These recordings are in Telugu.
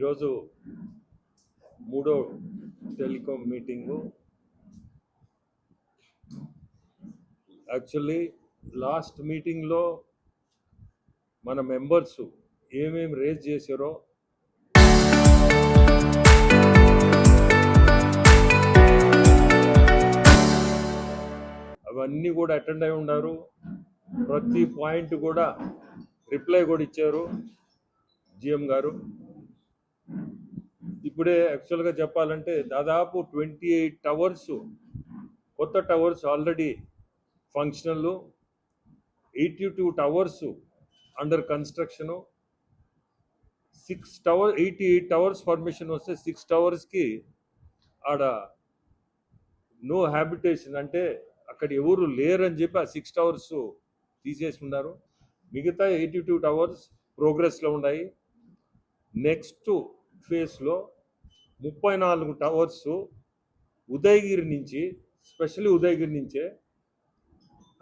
ఈరోజు మూడో టెలికాం మీటింగు. యాక్చువల్లీ లాస్ట్ మీటింగ్లో మన మెంబర్స్ ఏమేమి రేజ్ చేశారో అవన్నీ కూడా అటెండ్ అయి ఉన్నారు. ప్రతి పాయింట్ కూడా రిప్లై కూడా ఇచ్చారు జిఎం గారు. ఇప్పుడే యాక్చువల్గా చెప్పాలంటే దాదాపు 28 టవర్స్, కొత్త towers already functional, 82 towers under construction, 88 towers permission వస్తే 6 టవర్స్కి ఆడ నో హ్యాబిటేషన్, అంటే అక్కడ ఎవరు లేరని చెప్పి ఆ 6 టవర్స్ తీసేసి ఉన్నారు. మిగతా 82 టవర్స్ ప్రోగ్రెస్లో ఉన్నాయి. నెక్స్ట్ ఫేజ్లో 34 టవర్స్ ఉదయగిరి నుంచి, స్పెషల్లీ ఉదయగిరి నుంచే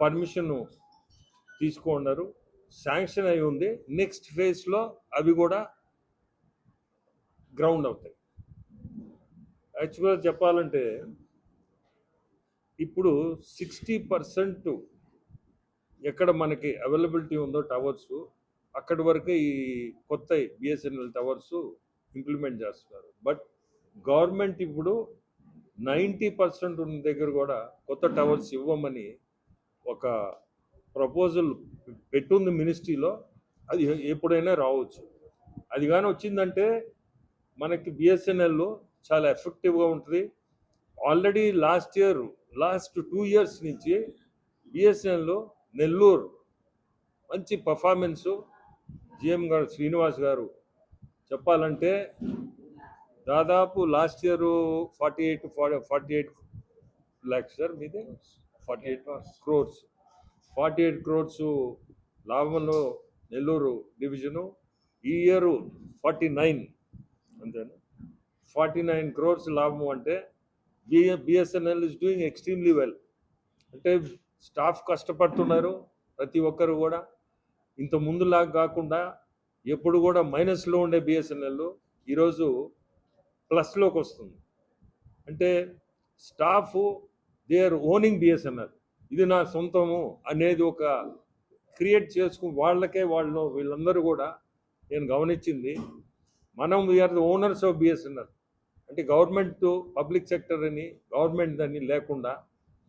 పర్మిషన్ తీసుకున్నారు, శాంక్షన్ అయి ఉంది. నెక్స్ట్ ఫేజ్లో అవి కూడా గ్రౌండ్ అవుతాయి. యాక్చువల్గా చెప్పాలంటే ఇప్పుడు 60% ఎక్కడ మనకి అవైలబిలిటీ ఉందో టవర్స్, అక్కడి వరకే ఈ కొత్త బిఎస్ఎన్ఎల్ టవర్స్ ఇంప్లిమెంట్ చేస్తున్నారు. బట్ గవర్నమెంట్ ఇప్పుడు 90% ఉన్న దగ్గర కూడా కొత్త టవర్స్ ఇవ్వమని ఒక ప్రపోజల్ పెట్టుంది మినిస్ట్రీలో. అది ఎప్పుడైనా రావచ్చు. అది కానీ వచ్చిందంటే మనకి బిఎస్ఎన్ఎల్ చాలా ఎఫెక్టివ్గా ఉంటుంది. ఆల్రెడీ లాస్ట్ 2 years నుంచి బిఎస్ఎన్ఎల్ నెల్లూరు మంచి పర్ఫార్మెన్సు. జిఎం గారు శ్రీనివాస్ గారు చెప్పాలంటే దాదాపు లాస్ట్ ఇయర్ 48 lakhs సార్, మీది 48 crores లాభంలో నెల్లూరు డివిజను. ఈ ఇయర్ 49, అంతేనా, 49 crores లాభం. అంటే BSNL is doing extremely well. అంటే స్టాఫ్ కష్టపడుతున్నారు ప్రతి ఒక్కరు కూడా. ఇంత ముందులాగా కాకుండా ఎప్పుడు కూడా మైనస్లో ఉండే బిఎస్ఎన్ఎల్ ఈరోజు ప్లస్లోకి వస్తుంది. అంటే staff they are owning BSNL, ఇది నా సొంతము అనేది ఒక క్రియేట్ చేసుకుని వీళ్ళందరూ కూడా నేను గమనించింది. మనం we are the owners of BSNL. అంటే గవర్నమెంట్ పబ్లిక్ సెక్టర్ అని గవర్నమెంట్ దాన్ని లేకుండా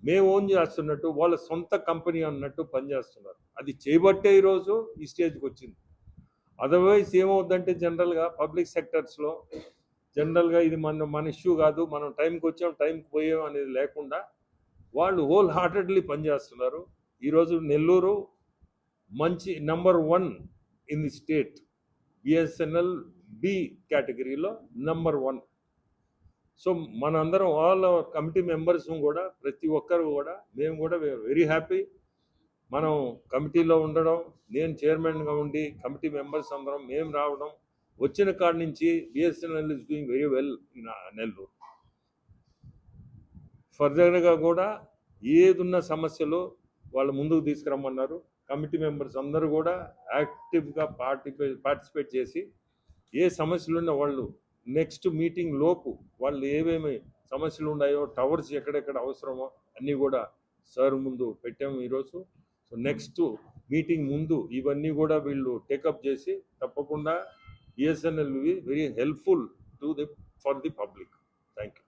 మేము ఓన్ చేస్తున్నట్టు, వాళ్ళ సొంత కంపెనీ అన్నట్టు పనిచేస్తున్నారు. అది చేయబట్టే ఈరోజు ఈ స్టేజ్కి వచ్చింది. అదర్వైజ్ ఏమవుద్దంటే జనరల్గా పబ్లిక్ సెక్టర్స్లో జనరల్గా ఇది మన ఇష్యూ కాదు, మనం టైంకి వచ్చాం టైంకి పోయాం అనేది లేకుండా వాళ్ళు హోల్ హార్టెడ్లీ పనిచేస్తున్నారు. ఈరోజు నెల్లూరు మంచి number 1 in the state, BSNL B కేటగిరీలో నెంబర్ 1. సో మనందరం ఆల్ అవర్ కమిటీ మెంబర్స్ కూడా ప్రతి ఒక్కరు కూడా మేము కూడా వెరీ హ్యాపీ. మనం కమిటీలో ఉండడం, నేను చైర్మన్గా ఉండి కమిటీ మెంబర్స్ అందరం మేము రావడం, వచ్చిన కాడి నుంచి BSNL is doing very well in Nellore. ఫర్దర్గా కూడా ఏదున్న సమస్యలు వాళ్ళ ముందుకు తీసుకురమ్మన్నారు. కమిటీ మెంబర్స్ అందరూ కూడా యాక్టివ్గా పార్టిసిపేట్ చేసి ఏ సమస్యలు ఉన్నా వాళ్ళు నెక్స్ట్ మీటింగ్ లోపు వాళ్ళు ఏమేమి సమస్యలు ఉన్నాయో, టవర్స్ ఎక్కడెక్కడ అవసరమో అన్నీ కూడా సార్ ముందు పెట్టాము ఈరోజు. సో నెక్స్ట్ మీటింగ్ ముందు ఇవన్నీ కూడా వీళ్ళు టేకప్ చేసి తప్పకుండా BSNL very helpful for the public. Thank you.